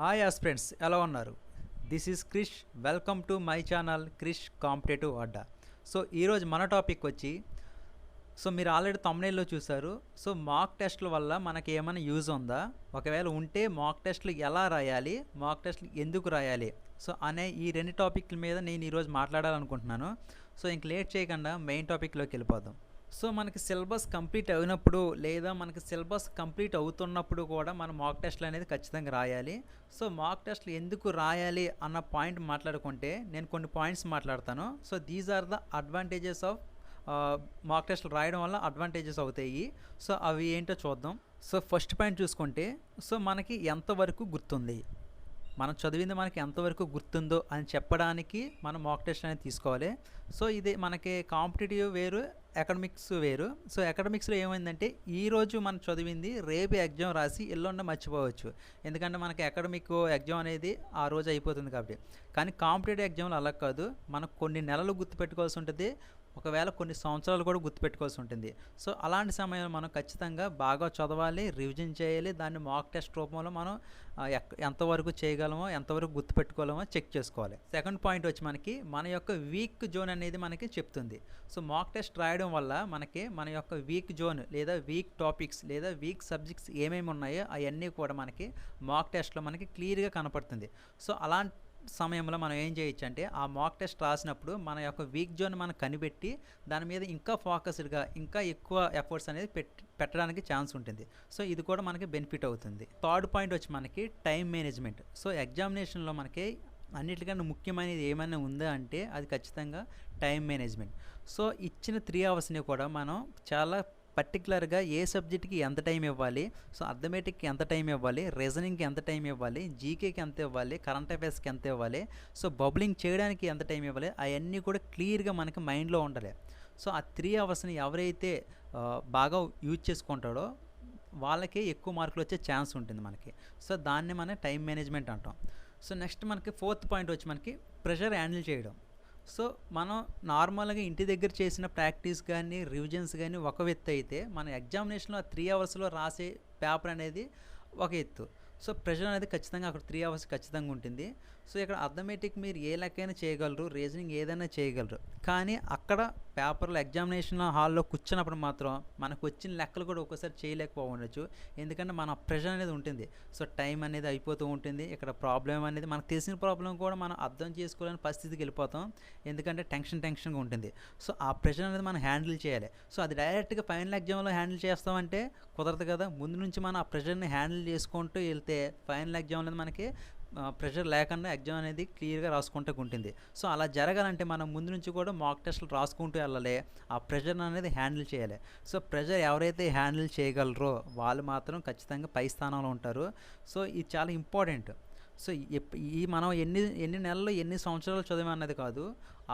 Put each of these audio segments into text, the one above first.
Hi aspirants ఎలా ఉన్నారు? This is Krish. Welcome to my channel Krish competitive Adda. So ఈరోజు మన టాపిక్ వచ్చి మీరు ఆల్రెడీ తమ్నైల్లో చూసారు. సో మాక్ టెస్ట్ల వల్ల మనకి ఏమైనా యూజ్ ఉందా, ఒకవేళ ఉంటే మాక్ టెస్ట్లు ఎలా రాయాలి, మాక్ టెస్ట్లు ఎందుకు రాయాలి, సో అనే ఈ రెండు టాపిక్ల మీద నేను ఈరోజు మాట్లాడాలనుకుంటున్నాను. సో ఇంక లేట్ చేయకుండా మెయిన్ టాపిక్లోకి వెళ్ళిపోదాం. సో మనకి సిలబస్ కంప్లీట్ అయినప్పుడు లేదా మనకి సిలబస్ కంప్లీట్ అవుతున్నప్పుడు కూడా మనం మాక్ టెస్ట్లు అనేది ఖచ్చితంగా రాయాలి. సో మాక్ టెస్ట్లు ఎందుకు రాయాలి అన్న పాయింట్ మాట్లాడుకుంటే నేను కొన్ని పాయింట్స్ మాట్లాడతాను. So these are the advantages of mock టెస్ట్లు రాయడం వల్ల అడ్వాంటేజెస్ అవుతాయి. సో అవి ఏంటో చూద్దాం. సో ఫస్ట్ పాయింట్ చూసుకుంటే, సో మనకి ఎంతవరకు గుర్తుంది, మనం చదివింది మనకి ఎంతవరకు గుర్తుందో అని చెప్పడానికి మనం మాక్ టెస్ట్ అనేది తీసుకోవాలి. సో ఇది మనకి కాంపిటేటివ్ వేరు, అకాడమిక్స్ వేరు. సో అకాడమిక్స్లో ఏమైందంటే ఈరోజు మనం చదివింది రేపు ఎగ్జామ్ రాసి ఎల్లుండి మర్చిపోవచ్చు, ఎందుకంటే మనకి అకాడమిక్ ఎగ్జామ్ అనేది ఆ రోజు అయిపోతుంది కాబట్టి. కానీ కాంపిటేటివ్ ఎగ్జామ్లో అలా కాదు, మనకు కొన్ని నెలలు గుర్తుపెట్టుకోవాల్సి ఉంటుంది, ఒకవేళ కొన్ని సంవత్సరాలు కూడా గుర్తుపెట్టుకోవాల్సి ఉంటుంది. సో అలాంటి సమయంలో మనం ఖచ్చితంగా బాగా చదవాలి, రివిజన్ చేయాలి, దాన్ని మాక్ టెస్ట్ రూపంలో మనం ఎంతవరకు చేయగలమో ఎంతవరకు గుర్తుపెట్టుకోగలమో చెక్ చేసుకోవాలి. సెకండ్ పాయింట్ వచ్చి మనకి మన యొక్క వీక్ జోన్ అనేది మనకి చెప్తుంది. సో మాక్ టెస్ట్ రాయడం వల్ల మనకి మన యొక్క వీక్ జోన్ లేదా వీక్ టాపిక్స్ లేదా వీక్ సబ్జెక్ట్స్ ఏమేమి ఉన్నాయో అవన్నీ కూడా మనకి మాక్ టెస్ట్లో మనకి క్లియర్గా కనపడుతుంది. సో అలాంటి సమయంలో మనం ఏం చేయొచ్చు అంటే ఆ మాక్ టెస్ట్ రాసినప్పుడు మన యొక్క వీక్ జోన్ మనం కనిపెట్టి దాని మీద ఇంకా ఫోకస్డ్గా ఇంకా ఎక్కువ ఎఫర్ట్స్ అనేది పెట్టడానికి ఛాన్స్ ఉంటుంది. సో ఇది కూడా మనకి బెనిఫిట్ అవుతుంది. థర్డ్ పాయింట్ వచ్చి మనకి టైం మేనేజ్మెంట్. సో ఎగ్జామినేషన్లో మనకి అన్నిటికన్నా ముఖ్యమైనది ఏమైనా ఉందా అంటే అది ఖచ్చితంగా టైం మేనేజ్మెంట్. సో ఇచ్చిన 3 అవర్స్ని కూడా మనం చాలా పర్టికులర్గా ఏ సబ్జెక్ట్కి ఎంత టైం ఇవ్వాలి, సో అర్థమెటిక్కి ఎంత టైం ఇవ్వాలి, రీజనింగ్కి ఎంత టైం ఇవ్వాలి, జీకేకి ఎంత ఇవ్వాలి, కరెంట్ అఫైర్స్కి ఎంత ఇవ్వాలి, సో బబ్లింగ్ చేయడానికి ఎంత టైం ఇవ్వాలి, అవన్నీ కూడా క్లియర్గా మనకి మైండ్లో ఉండాలి. సో ఆ 3 అవర్స్ని ఎవరైతే బాగా యూజ్ చేసుకుంటాడో వాళ్ళకే ఎక్కువ మార్కులు వచ్చే ఛాన్స్ ఉంటుంది మనకి. సో దాన్ని మనం టైం మేనేజ్మెంట్ అంటాం. సో నెక్స్ట్ మనకి ఫోర్త్ పాయింట్ వచ్చి మనకి ప్రెషర్ హ్యాండిల్ చేయడం. సో మనం నార్మల్గా ఇంటి దగ్గర చేసిన ప్రాక్టీస్ కానీ రివిజన్స్ కానీ ఒక ఎత్తు అయితే మన ఎగ్జామినేషన్లో 3 అవర్స్లో రాసే పేపర్ అనేది ఒక ఎత్తు. సో ప్రెషర్ అనేది ఖచ్చితంగా అక్కడ 3 అవర్స్ ఖచ్చితంగా ఉంటుంది. సో ఇక్కడ అర్థమెటిక్ మీరు ఏ లెక్కైనా చేయగలరు, రీజనింగ్ ఏదైనా చేయగలరు, కానీ అక్కడ పేపర్లో ఎగ్జామినేషన్ హాల్లో కూర్చున్నప్పుడు మాత్రం మనకు వచ్చిన లెక్కలు కూడా ఒక్కోసారి చేయలేకపోవచ్చు, ఎందుకంటే మన ప్రెషర్ అనేది ఉంటుంది. సో టైం అనేది అయిపోతూ ఉంటుంది, ఇక్కడ ప్రాబ్లం అనేది మనకు తెలిసిన ప్రాబ్లం కూడా మనం అర్థం చేసుకోలేని పరిస్థితికి వెళ్ళిపోతాం, ఎందుకంటే టెన్షన్గా ఉంటుంది. సో ఆ ప్రెషర్ అనేది మనం హ్యాండిల్ చేయాలి. సో అది డైరెక్ట్గా ఫైనల్ ఎగ్జామ్లో హ్యాండిల్ చేస్తామంటే కుదరదు కదా. ముందు నుంచి మనం ఆ ప్రెషర్ని హ్యాండిల్ చేసుకుంటూ వెళ్తే ఫైనల్ ఎగ్జామ్ అనేది మనకి ప్రెషర్ లేకుండా ఎగ్జామ్ అనేది క్లియర్గా రాసుకుంటూ ఉంటుంది. సో అలా జరగాలంటే మనం ముందు నుంచి కూడా మాక్ టెస్ట్లు రాసుకుంటూ వెళ్ళాలి, ఆ ప్రెషర్ అనేది హ్యాండిల్ చేయాలి. సో ప్రెషర్ ఎవరైతే హ్యాండిల్ చేయగలరో వాళ్ళు మాత్రం ఖచ్చితంగా పై స్థానంలో ఉంటారు. సో ఇది చాలా ఇంపార్టెంట్. సో ఈ మనం ఎన్ని నెలలు ఎన్ని సంవత్సరాలు చదివన్నది కాదు,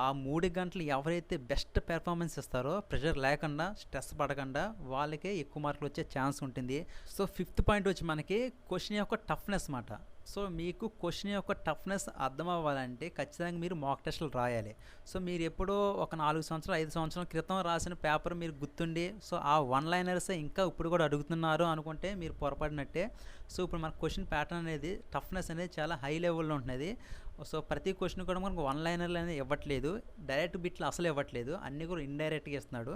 ఆ 3 గంటలు ఎవరైతే బెస్ట్ పెర్ఫార్మెన్స్ ఇస్తారో ప్రెషర్ లేకుండా స్ట్రెస్ పడకుండా వాళ్ళకే ఎక్కువ మార్కులు వచ్చే ఛాన్స్ ఉంటుంది. సో ఫిఫ్త్ పాయింట్ వచ్చి మనకి క్వశ్చన్ యొక్క టఫ్నెస్ మాట. సో మీకు క్వశ్చన్ యొక్క టఫ్నెస్ అర్థం అవ్వాలంటే ఖచ్చితంగా మీరు మాక్ టెస్టులు రాయాలి. సో మీరు ఎప్పుడో ఒక 4 సంవత్సరాలు 5 సంవత్సరాల క్రితం రాసిన పేపర్ మీరు గుర్తుండి సో ఆ వన్ లైనర్సే ఇంకా ఇప్పుడు కూడా అడుగుతున్నారు అనుకుంటే మీరు పొరపడినట్టే. సో ఇప్పుడు మన క్వశ్చన్ ప్యాటర్న్ అనేది టఫ్నెస్ అనేది చాలా హై లెవెల్లో ఉంటున్నది. సో ప్రతి క్వశ్చన్ కూడా మనకు వన్ లైనర్లు అనేది ఇవ్వట్లేదు, డైరెక్ట్ బిట్లు అసలు ఇవ్వట్లేదు, అన్నీ కూడా ఇండైరెక్ట్గా ఇస్తున్నాడు.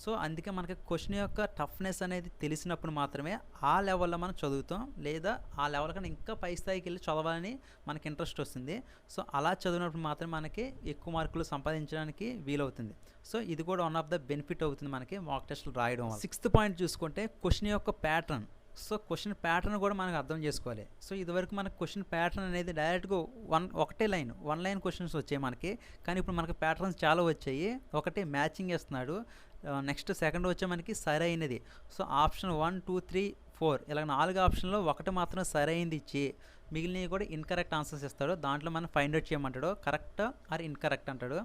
సో అందుకే మనకి క్వశ్చన్ యొక్క టఫ్నెస్ అనేది తెలిసినప్పుడు మాత్రమే ఆ లెవెల్లో మనం చదువుతాం, లేదా ఆ లెవెల్ కన్నా ఇంకా పై స్థాయికి వెళ్ళి చదవాలని మనకి ఇంట్రెస్ట్ వస్తుంది. సో అలా చదివినప్పుడు మాత్రమే మనకి ఎక్కువ మార్కులు సంపాదించడానికి వీలవుతుంది. సో ఇది కూడా వన్ ఆఫ్ ద బెనిఫిట్ అవుతుంది మనకి మాక్ టెస్టులు రాయడం వల్ల. సిక్స్త్ పాయింట్ చూసుకుంటే క్వశ్చన్ యొక్క ప్యాటర్న్. సో క్వశ్చన్ ప్యాటర్న్ కూడా మనకు అర్థం చేసుకోవాలి. సో ఇదివరకు మనకు క్వశ్చన్ ప్యాటర్న్ అనేది డైరెక్ట్గా ఒకటే వన్ లైన్ క్వశ్చన్స్ వచ్చాయి మనకి, కానీ ఇప్పుడు మనకి ప్యాటర్న్స్ చాలా వచ్చాయి. ఒకటి మ్యాచింగ్ ఇస్తున్నాడు, నెక్స్ట్ సెకండ్ వచ్చే మనకి సరైనది. సో ఆప్షన్ 1, 2, 3, 4 ఇలా 4 ఆప్షన్లో ఒకటి మాత్రం సరైనది ఇచ్చి మిగిలినవి కూడా ఇన్కరెక్ట్ ఆన్సర్స్ ఇస్తాడు. దాంట్లో మనం ఫైండ్ అవుట్ చేయమంటాడు, కరెక్ట్ ఆర్ ఇన్కరెక్ట్ అంటాడు.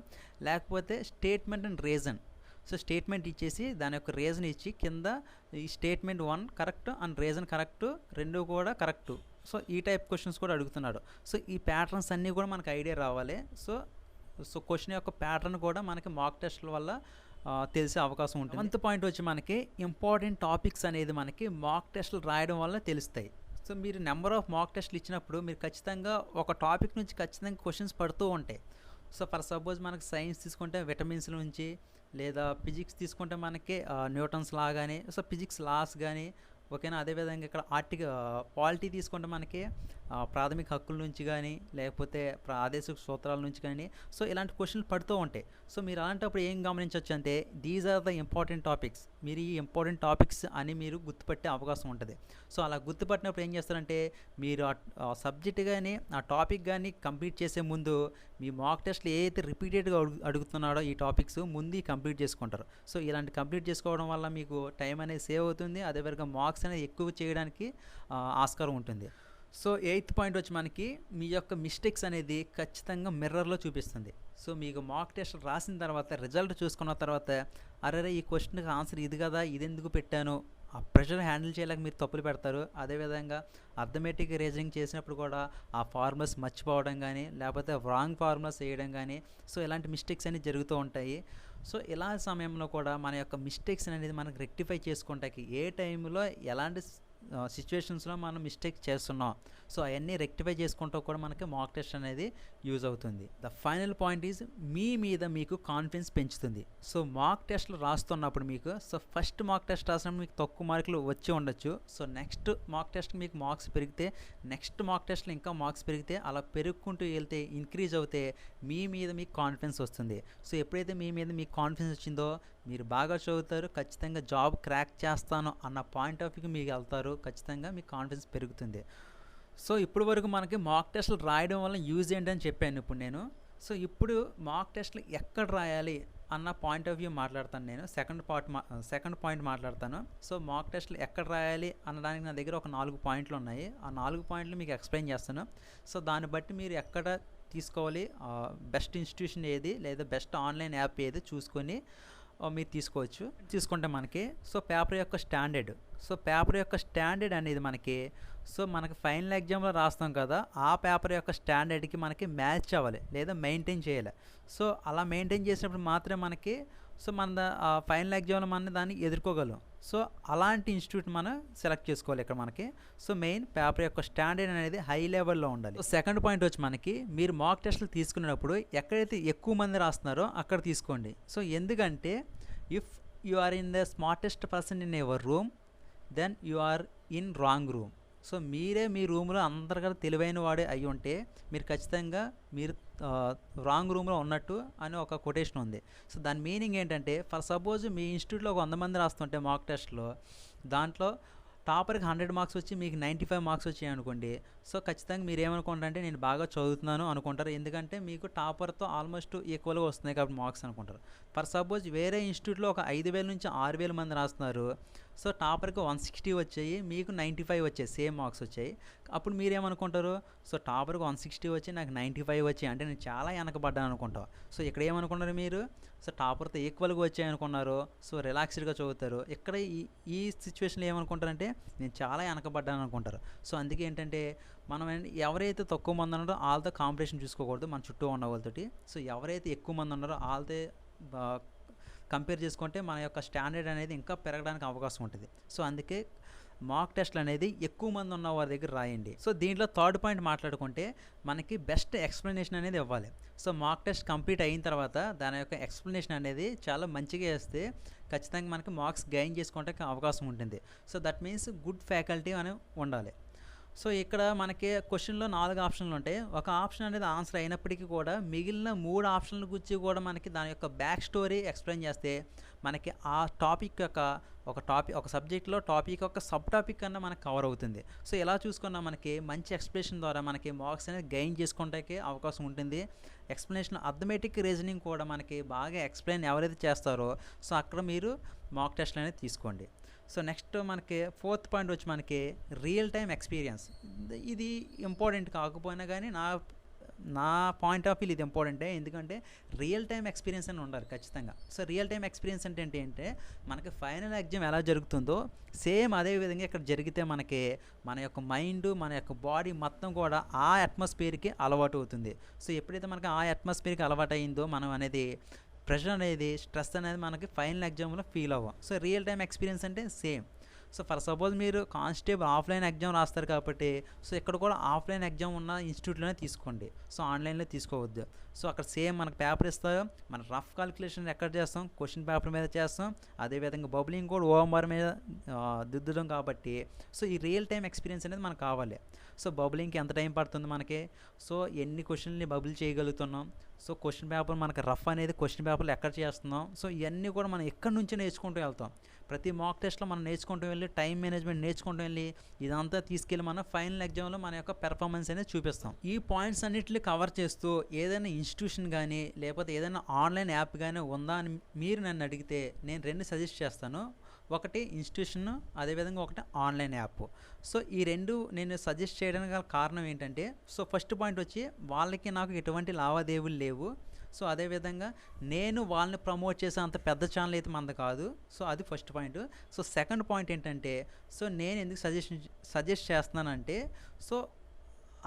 లేకపోతే statement and reason. So statement ఇచ్చేసి దాని యొక్క రీజన్ ఇచ్చి కింద ఈ statement 1 correct and reason correct, 2 కూడా కరెక్ట్. సో ఈ టైప్ క్వశ్చన్స్ కూడా అడుగుతున్నాడు. సో ఈ ప్యాటర్న్స్ అన్నీ కూడా మనకు ఐడియా రావాలి. సో క్వశ్చన్ యొక్క ప్యాటర్న్ కూడా మనకి మాక్ టెస్ట్ల వల్ల తెలిసే అవకాశం ఉంటుంది. 7th పాయింట్ వచ్చి మనకి ఇంపార్టెంట్ టాపిక్స్ అనేది మనకి మాక్ టెస్టులు రాయడం వల్ల తెలుస్తాయి. సో మీరు నెంబర్ ఆఫ్ మాక్ టెస్ట్లు ఇచ్చినప్పుడు మీరు ఖచ్చితంగా ఒక టాపిక్ నుంచి ఖచ్చితంగా క్వశ్చన్స్ పడుతూ ఉంటాయి. సో ఫర్ సపోజ్ మనకి సైన్స్ తీసుకుంటే విటమిన్స్ నుంచి, లేదా ఫిజిక్స్ తీసుకుంటే మనకి న్యూటన్స్ లా కానీ, సో ఫిజిక్స్ లాస్ కానీ, ఓకేనా. అదేవిధంగా ఇక్కడ పాలిటీ తీసుకుంటే మనకి ప్రాథమిక హక్కుల నుంచి కానీ, లేకపోతే ప్రాదేశిక సూత్రాల నుంచి కానీ, సో ఇలాంటి క్వశ్చన్లు పడుతూ ఉంటాయి. సో మీరు అలాంటప్పుడు ఏం గమనించవచ్చు అంటే, these are the important topics. మీరు ఈ ఇంపార్టెంట్ టాపిక్స్ అని మీరు గుర్తుపట్టే అవకాశం ఉంటుంది. సో అలా గుర్తుపట్టినప్పుడు ఏం చేస్తారంటే, మీరు ఆ సబ్జెక్ట్ కానీ ఆ టాపిక్ కానీ కంప్లీట్ చేసే ముందు మీ మాక్ టెస్ట్లు ఏదైతే రిపీటెడ్గా అడుగుతున్నాడో ఈ టాపిక్స్ ముందు కంప్లీట్ చేసుకుంటారు. సో ఇలాంటి కంప్లీట్ చేసుకోవడం వల్ల మీకు టైం అనేది సేవ్ అవుతుంది. అదేవిధంగా మార్క్స్ అనేది ఎక్కువ చేయడానికి ఆస్కారం ఉంటుంది. సో 8th పాయింట్ వచ్చి మనకి మీ యొక్క మిస్టేక్స్ అనేది ఖచ్చితంగా మిర్రర్లో చూపిస్తుంది. సో మీకు మాక్ టెస్ట్ రాసిన తర్వాత రిజల్ట్ చూసుకున్న తర్వాత, అరే ఈ క్వశ్చన్కి ఆన్సర్ ఇది కదా, ఇది ఎందుకు పెట్టాను, ఆ ప్రెషర్ హ్యాండిల్ చేయలేక మీరు తప్పులు పెడతారు. అదేవిధంగా అర్థమెటిక్ రీజనింగ్ చేసినప్పుడు కూడా ఆ ఫార్ములాస్ మర్చిపోవడం కానీ, లేకపోతే రాంగ్ ఫార్ములాస్ వేయడం కానీ, సో ఇలాంటి మిస్టేక్స్ అనేవి జరుగుతూ ఉంటాయి. సో ఇలాంటి సమయంలో కూడా మన యొక్క మిస్టేక్స్ అనేది మనకు రెక్టిఫై చేసుకుంటానికి ఏ టైంలో ఎలాంటి సిచ్యువేషన్స్లో మనం మిస్టేక్ చేస్తున్నాం, సో అవన్నీ రెక్టిఫై చేసుకుంటూ కూడా మనకి మాక్ టెస్ట్ అనేది యూజ్ అవుతుంది. ద ఫైనల్ పాయింట్ ఈజ్ మీ మీద మీకు కాన్ఫిడెన్స్ పెంచుతుంది. సో మాక్ టెస్ట్లు రాస్తున్నప్పుడు మీకు, సో ఫస్ట్ మాక్ టెస్ట్ రాసినప్పుడు మీకు తక్కువ మార్కులు వచ్చి ఉండొచ్చు. సో నెక్స్ట్ మాక్ టెస్ట్ మీకు మార్క్స్ పెరిగితే, నెక్స్ట్ మాక్ టెస్ట్లో ఇంకా మార్క్స్ పెరిగితే, అలా పెరుగుకుంటూ వెళ్తే, ఇంక్రీజ్ అవుతే మీ మీద మీకు కాన్ఫిడెన్స్ వస్తుంది. సో ఎప్పుడైతే మీ మీద మీకు కాన్ఫిడెన్స్ వచ్చిందో మీరు బాగా చదువుతారు, ఖచ్చితంగా జాబ్ క్రాక్ చేస్తాను అన్న పాయింట్ ఆఫ్ వ్యూకి మీకు వెళ్తారు, ఖచ్చితంగా మీకు కాన్ఫిడెన్స్ పెరుగుతుంది. సో ఇప్పుడు వరకు మనకి మాక్ టెస్ట్లు రాయడం వల్ల యూజ్ ఏంటని చెప్పాను ఇప్పుడు నేను. సో ఇప్పుడు మాక్ టెస్ట్లు ఎక్కడ రాయాలి అన్న పాయింట్ ఆఫ్ వ్యూ మాట్లాడతాను నేను. సెకండ్ పాయింట్ మాట్లాడతాను. సో మాక్ టెస్ట్లు ఎక్కడ రాయాలి అనడానికి నా దగ్గర ఒక 4 పాయింట్లు ఉన్నాయి. ఆ 4 పాయింట్లు మీకు ఎక్స్ప్లెయిన్ చేస్తాను. సో దాన్ని బట్టి మీరు ఎక్కడ తీసుకోవాలి, బెస్ట్ ఇన్స్టిట్యూషన్ ఏది, లేదా బెస్ట్ ఆన్లైన్ యాప్ ఏది చూసుకొని మీరు తీసుకోవచ్చు. తీసుకుంటే మనకి సో పేపర్ యొక్క స్టాండర్డ్ అనేది మనకి, సో మనకి ఫైనల్ ఎగ్జామ్లో రాస్తాం కదా, ఆ పేపర్ యొక్క స్టాండర్డ్కి మనకి మ్యాచ్ అవ్వాలి, లేదా మెయింటైన్ చేయాలి. సో అలా మెయింటైన్ చేసినప్పుడు మాత్రమే మనకి, సో మన ఫైనల్ ఎగ్జామ్లో మనం దాన్ని ఎదుర్కోగలం. సో అలాంటి ఇన్స్టిట్యూట్ మనం సెలెక్ట్ చేసుకోవాలి ఇక్కడ మనకి. సో మెయిన్ పేపర్ యొక్క స్టాండర్డ్ అనేది హై లెవెల్లో ఉండాలి. సో సెకండ్ పాయింట్ వచ్చి మనకి, మీరు మాక్ టెస్ట్లు తీసుకునేటప్పుడు ఎక్కడైతే ఎక్కువ మంది రాస్తున్నారో అక్కడ తీసుకోండి. సో ఎందుకంటే if you are in the smartest person in your room, then you are in wrong room. So మీరే మీ రూమ్లో అందరికన్నా తెలివైన వాడే అయి ఉంటే మీరు ఖచ్చితంగా మీరు రాంగ్ రూమ్లో ఉన్నట్టు అని ఒక కొటేషన్ ఉంది. సో దాని మీనింగ్ ఏంటంటే, ఫర్ సపోజ్ మీ ఇన్స్టిట్యూట్లో ఒక 100 మంది రాస్తుంటే మాక్ టెస్ట్లో, దాంట్లో టాపర్కి 100 మార్క్స్ వచ్చి మీకు 95 మార్క్స్ వచ్చాయి అనుకోండి. సో ఖచ్చితంగా మీరు ఏమనుకుంటారంటే నేను బాగా చదువుతున్నాను అనుకుంటారు, ఎందుకంటే మీకు టాపర్తో ఆల్మోస్ట్ ఈక్వల్గా వస్తున్నాయి కాబట్టి మార్క్స్ అనుకుంటారు. ఫర్ సపోజ్ వేరే ఇన్స్టిట్యూట్లో ఒక 5000 నుంచి 6000 మంది రాస్తున్నారు. సో టాపర్కి 160 వచ్చాయి, మీకు 95 వచ్చాయి, సేమ్ మార్క్స్ వచ్చాయి. అప్పుడు మీరేమనుకుంటారు, సో టాపర్కి 160 వచ్చి నాకు 95 వచ్చాయి అంటే నేను చాలా వెనకబడ్డాను అనుకుంటాం. సో ఇక్కడ ఏమనుకున్నారు మీరు, సో టాపర్తో ఈక్వల్గా వచ్చాయి అనుకున్నారు. సో రిలాక్స్డ్గా చదువుతారు. ఇక్కడ ఈ సిచ్యువేషన్లో ఏమనుకుంటారంటే నేను చాలా వెనకబడ్డాను అనుకుంటారు. సో అందుకే ఏంటంటే మనం ఎవరైతే తక్కువ మంది ఉన్నారో వాళ్ళతో కాంపిటీషన్ చూసుకోకూడదు మన చుట్టూ ఉన్న వాళ్ళతోటి. సో ఎవరైతే ఎక్కువ మంది ఉన్నారో వాళ్ళతో కంపేర్ చేసుకుంటే మన యొక్క స్టాండర్డ్ అనేది ఇంకా పెరగడానికి అవకాశం ఉంటుంది. సో అందుకే మాక్ టెస్ట్లు అనేది ఎక్కువ మంది ఉన్న వారి దగ్గర రాయండి. సో దీంట్లో థర్డ్ పాయింట్ మాట్లాడుకుంటే మనకి బెస్ట్ ఎక్స్ప్లెనేషన్ అనేది ఇవ్వాలి. సో మాక్ టెస్ట్ కంప్లీట్ అయిన తర్వాత దాని యొక్క ఎక్స్ప్లెనేషన్ అనేది చాలా మంచిగా వేస్తే ఖచ్చితంగా మనకి మార్క్స్ గెయిన్ చేసుకోవడానికి అవకాశం ఉంటుంది. So that means good faculty అని ఉండాలి. సో ఇక్కడ మనకి క్వశ్చన్లో 4 ఆప్షన్లు ఉంటాయి. ఒక ఆప్షన్ అనేది ఆన్సర్ అయినప్పటికీ కూడా మిగిలిన 3 ఆప్షన్ల గురించి కూడా మనకి దాని యొక్క బ్యాక్ స్టోరీ ఎక్స్ప్లెయిన్ చేస్తే మనకి ఆ టాపిక్ యొక్క ఒక సబ్జెక్ట్లో టాపిక్ యొక్క సబ్ టాపిక్ కన్నా మనకు కవర్ అవుతుంది. సో ఇలా చూసుకున్నా మనకి మంచి ఎక్స్ప్లెనేషన్ ద్వారా మనకి మార్క్స్ అనేది గెయిన్ చేసుకోవడానికి అవకాశం ఉంటుంది. ఎక్స్ప్లెనేషన్ అర్థమెటిక్ రీజనింగ్ కూడా మనకి బాగా ఎక్స్ప్లెయిన్ ఎవరైతే చేస్తారో సో అక్కడ మీరు మాక్ టెస్ట్లు అనేది తీసుకోండి. సో నెక్స్ట్ మనకి 4th పాయింట్ వచ్చి మనకి రియల్ టైమ్ ఎక్స్పీరియన్స్. ఇది ఇంపార్టెంట్ కాకపోయినా కానీ నా పాయింట్ ఆఫ్ వ్యూ ఇది ఇంపార్టెంటే, ఎందుకంటే రియల్ టైమ్ ఎక్స్పీరియన్స్ అని ఉండాలి ఖచ్చితంగా. సో రియల్ టైమ్ ఎక్స్పీరియన్స్ అంటే ఏంటంటే మనకి ఫైనల్ ఎగ్జామ్ ఎలా జరుగుతుందో సేమ్ అదే విధంగా ఇక్కడ జరిగితే మనకి మన యొక్క మైండ్, మన యొక్క బాడీ మొత్తం కూడా ఆ అట్మాస్ఫియర్కి అలవాటు అవుతుంది. సో ఎప్పుడైతే మనకి ఆ అట్మాస్ఫియర్కి అలవాటు అయిందో మనం అనేది ప్రెషర్ అనేది, స్ట్రెస్ అనేది మనకి ఫైనల్ ఎగ్జామ్లో ఫీల్ అవ్వం. సో రియల్ టైమ్ ఎక్స్పీరియన్స్ అంటే సేమ్. సో ఫర్ సపోజ్ మీరు కానిస్టేబుల్ ఆఫ్లైన్ ఎగ్జామ్ రాస్తారు కాబట్టి సో ఇక్కడ కూడా ఆఫ్లైన్ ఎగ్జామ్ ఉన్న ఇన్స్టిట్యూట్లోనే తీసుకోండి, సో ఆన్లైన్లో తీసుకోవద్దు. సో అక్కడ సేమ్ మనకు పేపర్ ఇస్తారు, మన రఫ్ కాలిక్యులేషన్ ఎక్కడ చేస్తాం, క్వశ్చన్ పేపర్ మీద చేస్తాం, అదేవిధంగా బబ్లింగ్ కూడా ఓఎంఆర్ మీద దిద్దడం కాబట్టి సో ఈ రియల్ టైం ఎక్స్పీరియన్స్ అనేది మనకు కావాలి. సో బబులింగ్కి ఎంత టైం పడుతుంది మనకి, సో ఎన్ని క్వశ్చన్ని బబుల్ చేయగలుగుతున్నాం, సో క్వశ్చన్ పేపర్ మనకు రఫ్ అనేది క్వశ్చన్ పేపర్లు ఎక్కడ చేస్తున్నాం, సో ఇవన్నీ కూడా మనం ఎక్కడి నుంచి నేర్చుకుంటూ వెళ్తాం. ప్రతి మాక్ టెస్ట్లో మనం నేర్చుకుంటూ వెళ్ళి టైం మేనేజ్మెంట్ నేర్చుకుంటూ వెళ్ళి ఇదంతా తీసుకెళ్ళి మనం ఫైనల్ ఎగ్జామ్లో మన యొక్క పెర్ఫార్మెన్స్ అనేది చూపిస్తాం. ఈ పాయింట్స్ అన్నిటిని కవర్ చేస్తూ ఏదైనా ఇన్స్టిట్యూషన్ కానీ లేకపోతే ఏదైనా ఆన్లైన్ యాప్ కానీ ఉందా అని మీరు నన్ను అడిగితే నేను 2 సజెస్ట్ చేస్తాను. ఒకటి ఇన్స్టిట్యూషన్, అదేవిధంగా ఒకటి ఆన్లైన్ యాప్. సో ఈ 2 నేను సజెస్ట్ చేయడానికి గల కారణం ఏంటంటే, సో ఫస్ట్ పాయింట్ వచ్చి వాళ్ళకి నాకు ఎటువంటి లావాదేవీలు లేవు. సో అదేవిధంగా నేను వాళ్ళని ప్రమోట్ చేసే అంత పెద్ద ఛానల్ అయితే మనది కాదు. సో అది first point. So second point ఏంటంటే, సో నేను ఎందుకు సజెస్ట్ చేస్తున్నానంటే, సో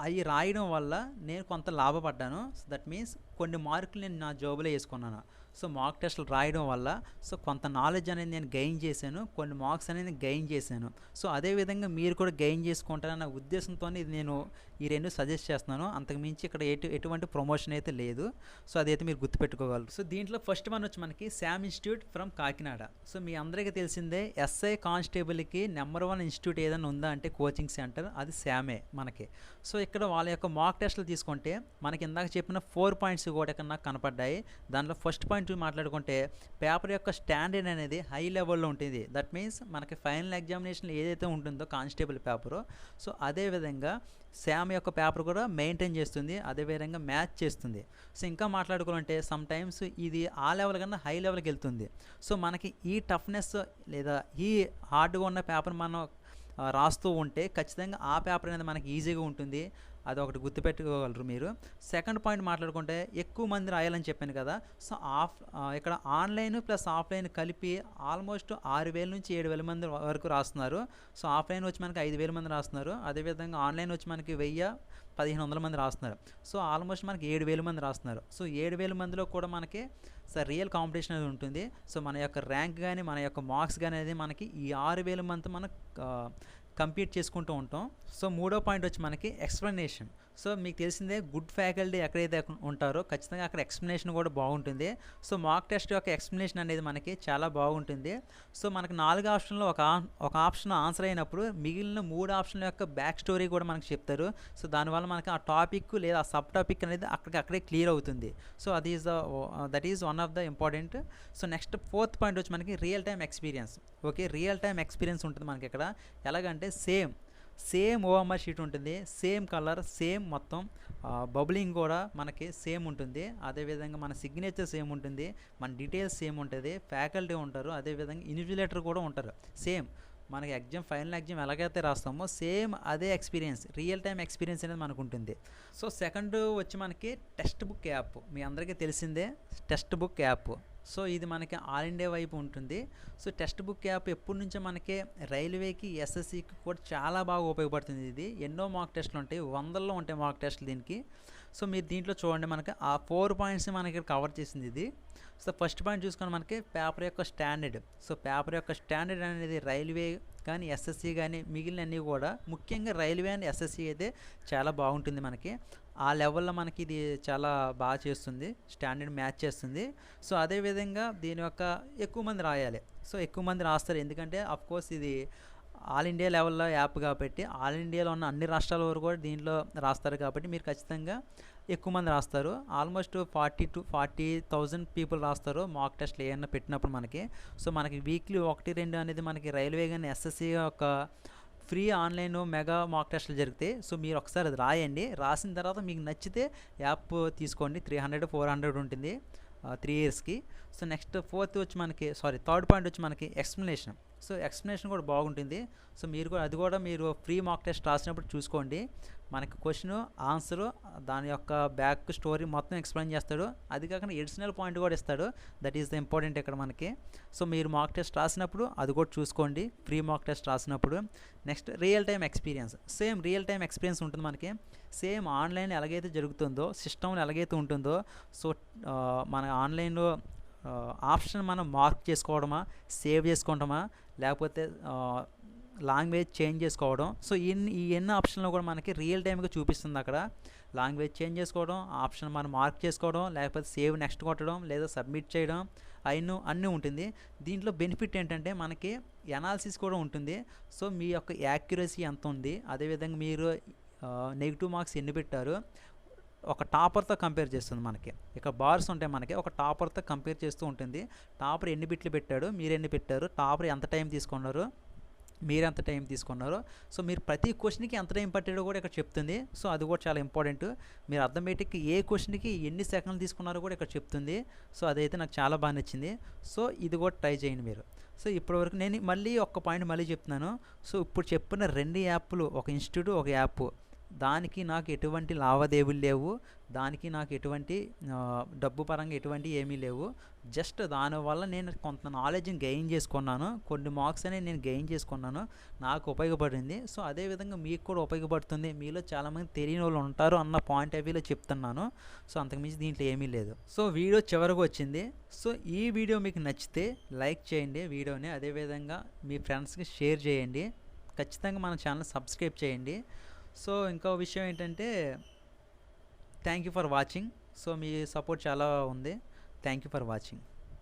అవి రాయడం వల్ల నేను కొంత లాభపడ్డాను. దట్ మీన్స్ కొన్ని మార్కులు నేను నా జాబ్లో వేసుకున్నాను. సో మాక్ టెస్టులు రాయడం వల్ల సో కొంత నాలెడ్జ్ అనేది నేను గెయిన్ చేశాను, కొన్ని మార్క్స్ అనేది గెయిన్ చేశాను. సో అదేవిధంగా మీరు కూడా గెయిన్ చేసుకుంటారన్న ఉద్దేశంతో ఇది నేను ఈ 2 సజెస్ట్ చేస్తున్నాను. అంతకుమించి ఇక్కడ ఎటువంటి ప్రమోషన్ అయితే లేదు. సో అదైతే మీరు గుర్తుపెట్టుకోగలరు. సో దీంట్లో ఫస్ట్ వన్ వచ్చి మనకి Sam institute from Kakinada. So మీ అందరికీ తెలిసిందే ఎస్ఐ కానిస్టేబుల్కి నెంబర్ 1 ఇన్స్టిట్యూట్ ఏదైనా ఉందా అంటే కోచింగ్ సెంటర్, అది శామే మనకి. సో ఇక్కడ వాళ్ళ యొక్క మాక్ టెస్టులు తీసుకుంటే మనకి ఇందాక చెప్పిన 4 పాయింట్స్ కూడా ఇక్కడ నాకు కనపడ్డాయి. దాంట్లో ఫస్ట్ పాయింట్ మాట్లాడుకుంటే పేపర్ యొక్క స్టాండర్డ్ అనేది హై లెవెల్లో ఉంటుంది. దట్ మీన్స్ మనకి ఫైనల్ ఎగ్జామినేషన్ ఏదైతే ఉంటుందో కానిస్టేబుల్ పేపరు, సో అదేవిధంగా శామ్ యొక్క పేపర్ కూడా మెయింటైన్ చేస్తుంది, అదేవిధంగా మ్యాచ్ చేస్తుంది. సో ఇంకా మాట్లాడుకోవాలంటే సమ్ టైమ్స్ ఇది ఆ లెవెల్ కన్నా హై లెవెల్కి వెళ్తుంది. సో మనకి ఈ టఫ్నెస్ లేదా ఈ హార్డ్గా ఉన్న పేపర్ మనం రాస్తూ ఉంటే ఖచ్చితంగా ఆ పేపర్ అనేది మనకి ఈజీగా ఉంటుంది. అదొకటి గుర్తుపెట్టుకోగలరు మీరు. సెకండ్ పాయింట్ మాట్లాడుకుంటే ఎక్కువ మంది రాయాలని చెప్పాను కదా. సో ఇక్కడ ఆన్లైన్ ప్లస్ ఆఫ్లైన్ కలిపి ఆల్మోస్ట్ 6,000 నుంచి 7,000 మంది వరకు రాస్తున్నారు. సో ఆఫ్లైన్ వచ్చి మనకి 5,000 మంది రాస్తున్నారు, అదేవిధంగా ఆన్లైన్ వచ్చి మనకి 1,000-1,500 మంది రాస్తున్నారు. సో ఆల్మోస్ట్ మనకి 7,000 మంది రాస్తున్నారు. సో 7,000 మందిలో కూడా మనకి రియల్ కాంపిటీషన్ అనేది ఉంటుంది. సో మన యొక్క ర్యాంక్ కానీ మన యొక్క మార్క్స్ కానీ అనేది మనకి ఈ 6,000 మంది మనం కంప్లీట్ చేసుకుంటూ ఉంటాం. సో మూడో పాయింట్ వచ్చి మనకి ఎక్స్ప్లెనేషన్. సో మీకు తెలిసిందే గుడ్ ఫ్యాకల్టీ ఎక్కడైతే ఉంటారో ఖచ్చితంగా అక్కడ ఎక్స్ప్లెనేషన్ కూడా బాగుంటుంది. సో మాక్ టెస్ట్ యొక్క ఎక్స్ప్లెనేషన్ అనేది మనకి చాలా బాగుంటుంది. సో మనకి 4 ఆప్షన్లో ఒక ఆప్షన్ ఆన్సర్ అయినప్పుడు మిగిలిన 3 ఆప్షన్ల యొక్క బ్యాక్ స్టోరీ కూడా మనకు చెప్తారు. సో దానివల్ల మనకి ఆ టాపిక్ లేదా ఆ సబ్ టాపిక్ అనేది అక్కడే క్లియర్ అవుతుంది. So that is one of the important. So next 4th point వచ్చి మనకి real time experience. Okay, real time experience ఉంటుంది మనకి ఇక్కడ. ఎలాగంటే సేమ్ ఓఎంఆర్ షీట్ ఉంటుంది, సేమ్ కలర్, సేమ్ మొత్తం బబ్లింగ్ కూడా మనకి సేమ్ ఉంటుంది, అదేవిధంగా మన సిగ్నేచర్ సేమ్ ఉంటుంది, మన డీటెయిల్స్ సేమ్ ఉంటుంది, ఫ్యాకల్టీ ఉంటారు, అదేవిధంగా ఇన్విజిలేటర్ కూడా ఉంటారు. సేమ్ మనకి ఫైనల్ ఎగ్జామ్ ఎలాగైతే రాస్తామో సేమ్ అదే ఎక్స్పీరియన్స్, రియల్ టైమ్ ఎక్స్పీరియన్స్ అనేది మనకు ఉంటుంది. సో సెకండ్ వచ్చి మనకి టెక్స్ట్ బుక్ యాప్. మీ అందరికీ తెలిసిందే టెక్స్ట్ బుక్ యాప్. సో ఇది మనకి ఆల్ ఇండియా వైపు ఉంటుంది. సో టెక్స్ట్ బుక్ యాప్ ఎప్పటి నుంచో మనకి రైల్వేకి, ఎస్ఎస్సికి కూడా చాలా బాగా ఉపయోగపడుతుంది. ఇది ఎన్నో మాక్ టెస్టులు ఉంటాయి, 100లో ఉంటాయి మాక్ టెస్టులు దీనికి. సో మీరు దీంట్లో చూడండి, మనకి ఆ 4 పాయింట్స్ మనకి కవర్ చేసింది ఇది. సో ఫస్ట్ పాయింట్ చూసుకొని మనకి పేపర్ యొక్క స్టాండర్డ్. సో పేపర్ యొక్క స్టాండర్డ్ అనేది రైల్వే కానీ ఎస్ఎస్సి కానీ మిగిలినన్నీ కూడా, ముఖ్యంగా రైల్వే అండ్ ఎస్ఎస్సి అయితే చాలా బాగుంటుంది మనకి. ఆ లెవెల్లో మనకి ఇది చాలా బాగా చేస్తుంది, స్టాండర్డ్ మ్యాచ్ చేస్తుంది. సో అదేవిధంగా దీని యొక్క ఎక్కువ మంది రాయాలి. సో ఎక్కువ మంది రాస్తారు, ఎందుకంటే అఫ్కోర్స్ ఇది ఆల్ ఇండియా లెవెల్లో యాప్ కాబట్టి ఆల్ ఇండియాలో ఉన్న అన్ని రాష్ట్రాల వరకు కూడా దీంట్లో రాస్తారు కాబట్టి మీరు ఖచ్చితంగా ఎక్కువ మంది రాస్తారు. ఆల్మోస్ట్ 40,000 పీపుల్ రాస్తారు మాక్ టెస్ట్లు ఏమన్నా పెట్టినప్పుడు మనకి. సో మనకి వీక్లీ 1-2 అనేది మనకి రైల్వే కానీ ఎస్ఎస్సి యొక్క ఫ్రీ ఆన్లైన్ మెగా మాక్ టెస్టులు జరిగితే. సో మీరు ఒకసారి అది రాయండి, రాసిన తర్వాత మీకు నచ్చితే యాప్ తీసుకోండి. 300-400 ఉంటుంది 3 ఇయర్స్కి. సో నెక్స్ట్ థర్డ్ పాయింట్ వచ్చి మనకి ఎక్స్ప్లెనేషన్. సో ఎక్స్ప్లెనేషన్ కూడా బాగుంటుంది. సో మీరు కూడా మీరు ఫ్రీ మాక్ టెస్ట్ రాసినప్పుడు చూసుకోండి, మనకి క్వశ్చన్ ఆన్సరు దాని యొక్క బ్యాక్ స్టోరీ మొత్తం ఎక్స్ప్లెయిన్ చేస్తాడు. అది కాకుండా ఎడిషనల్ పాయింట్ కూడా ఇస్తాడు, దట్ ఈస్ ద ఇంపార్టెంట్ ఇక్కడ మనకి. సో మీరు మాక్ టెస్ట్ రాసినప్పుడు అది కూడా చూసుకోండి, ఫ్రీ మాక్ టెస్ట్ రాసినప్పుడు. Next real time experience. Same real time experience ఉంటుంది మనకి. సేమ్ ఆన్లైన్ ఎలాగైతే జరుగుతుందో, సిస్టమ్లో ఎలాగైతే ఉంటుందో, సో మన ఆన్లైన్లో ఆప్షన్ మనం మార్క్ చేసుకోవడమా, సేవ్ చేసుకుంటామా, లేకపోతే లాంగ్వేజ్ చేంజ్ చేసుకోవడం. సో ఈ ఎన్ని ఆప్షన్లో కూడా మనకి రియల్ టైమ్గా చూపిస్తుంది. అక్కడ లాంగ్వేజ్ చేంజ్ చేసుకోవడం, ఆప్షన్ మనం మార్క్ చేసుకోవడం, లేకపోతే సేవ్ నెక్స్ట్ కొట్టడం, లేదా సబ్మిట్ చేయడం, అన్నీ ఉంటుంది. దీంట్లో బెనిఫిట్ ఏంటంటే మనకి ఎనాలిసిస్ కూడా ఉంటుంది. సో మీ యొక్క యాక్యురసీ ఎంత ఉంది, అదేవిధంగా మీరు నెగిటివ్ మార్క్స్ ఎన్ని పెట్టారు ఒక టాపర్తో కంపేర్ చేస్తుంది. మనకి ఇక్కడ బార్స్ ఉంటాయి, మనకి ఒక టాపర్తో కంపేర్ చేస్తూ ఉంటుంది. టాపర్ ఎన్ని బిట్లు పెట్టాడు, మీరు ఎన్ని పెట్టారు, టాపర్ ఎంత టైం తీసుకున్నారు, మీరు ఎంత టైం తీసుకున్నారు, సో మీరు ప్రతి క్వశ్చన్కి ఎంత టైం పట్టాడో కూడా ఇక్కడ చెప్తుంది. సో అది కూడా చాలా ఇంపార్టెంట్. మీరు అర్థమెటిక్ ఏ క్వశ్చన్కి ఎన్ని సెకండ్లు తీసుకున్నారో కూడా ఇక్కడ చెప్తుంది. సో అదైతే నాకు చాలా బాగా నచ్చింది. సో ఇది కూడా ట్రై చేయండి మీరు. సో ఇప్పటివరకు నేను మళ్ళీ ఒక పాయింట్ మళ్ళీ చెప్తున్నాను. సో ఇప్పుడు చెప్పిన 2 యాప్లు, ఒక ఇన్స్టిట్యూట్, ఒక యాప్, దానికి నాకు ఎటువంటి లావాదేవీలు లేవు, దానికి నాకు ఎటువంటి డబ్బు పరంగా ఎటువంటి ఏమీ లేవు. జస్ట్ దానివల్ల నేను కొంత నాలెడ్జ్ని గెయిన్ చేసుకున్నాను, కొన్ని మార్క్స్ అనేది నేను గెయిన్ చేసుకున్నాను, నాకు ఉపయోగపడింది. సో అదేవిధంగా మీకు కూడా ఉపయోగపడుతుంది, మీలో చాలామంది తెలియని వాళ్ళు ఉంటారు అన్న పాయింట్ ఆఫ్ వ్యూలో చెప్తున్నాను. సో అంతకుమించి దీంట్లో ఏమీ లేదు. సో వీడియో చివరకు వచ్చింది. సో ఈ వీడియో మీకు నచ్చితే లైక్ చేయండి వీడియోని, అదేవిధంగా మీ ఫ్రెండ్స్కి షేర్ చేయండి, ఖచ్చితంగా మన ఛానల్ సబ్స్క్రైబ్ చేయండి. సో ఇంకో విషయం ఏంటంటే thank you for watching. So me support చాలా ఉంది. Thank you for watching.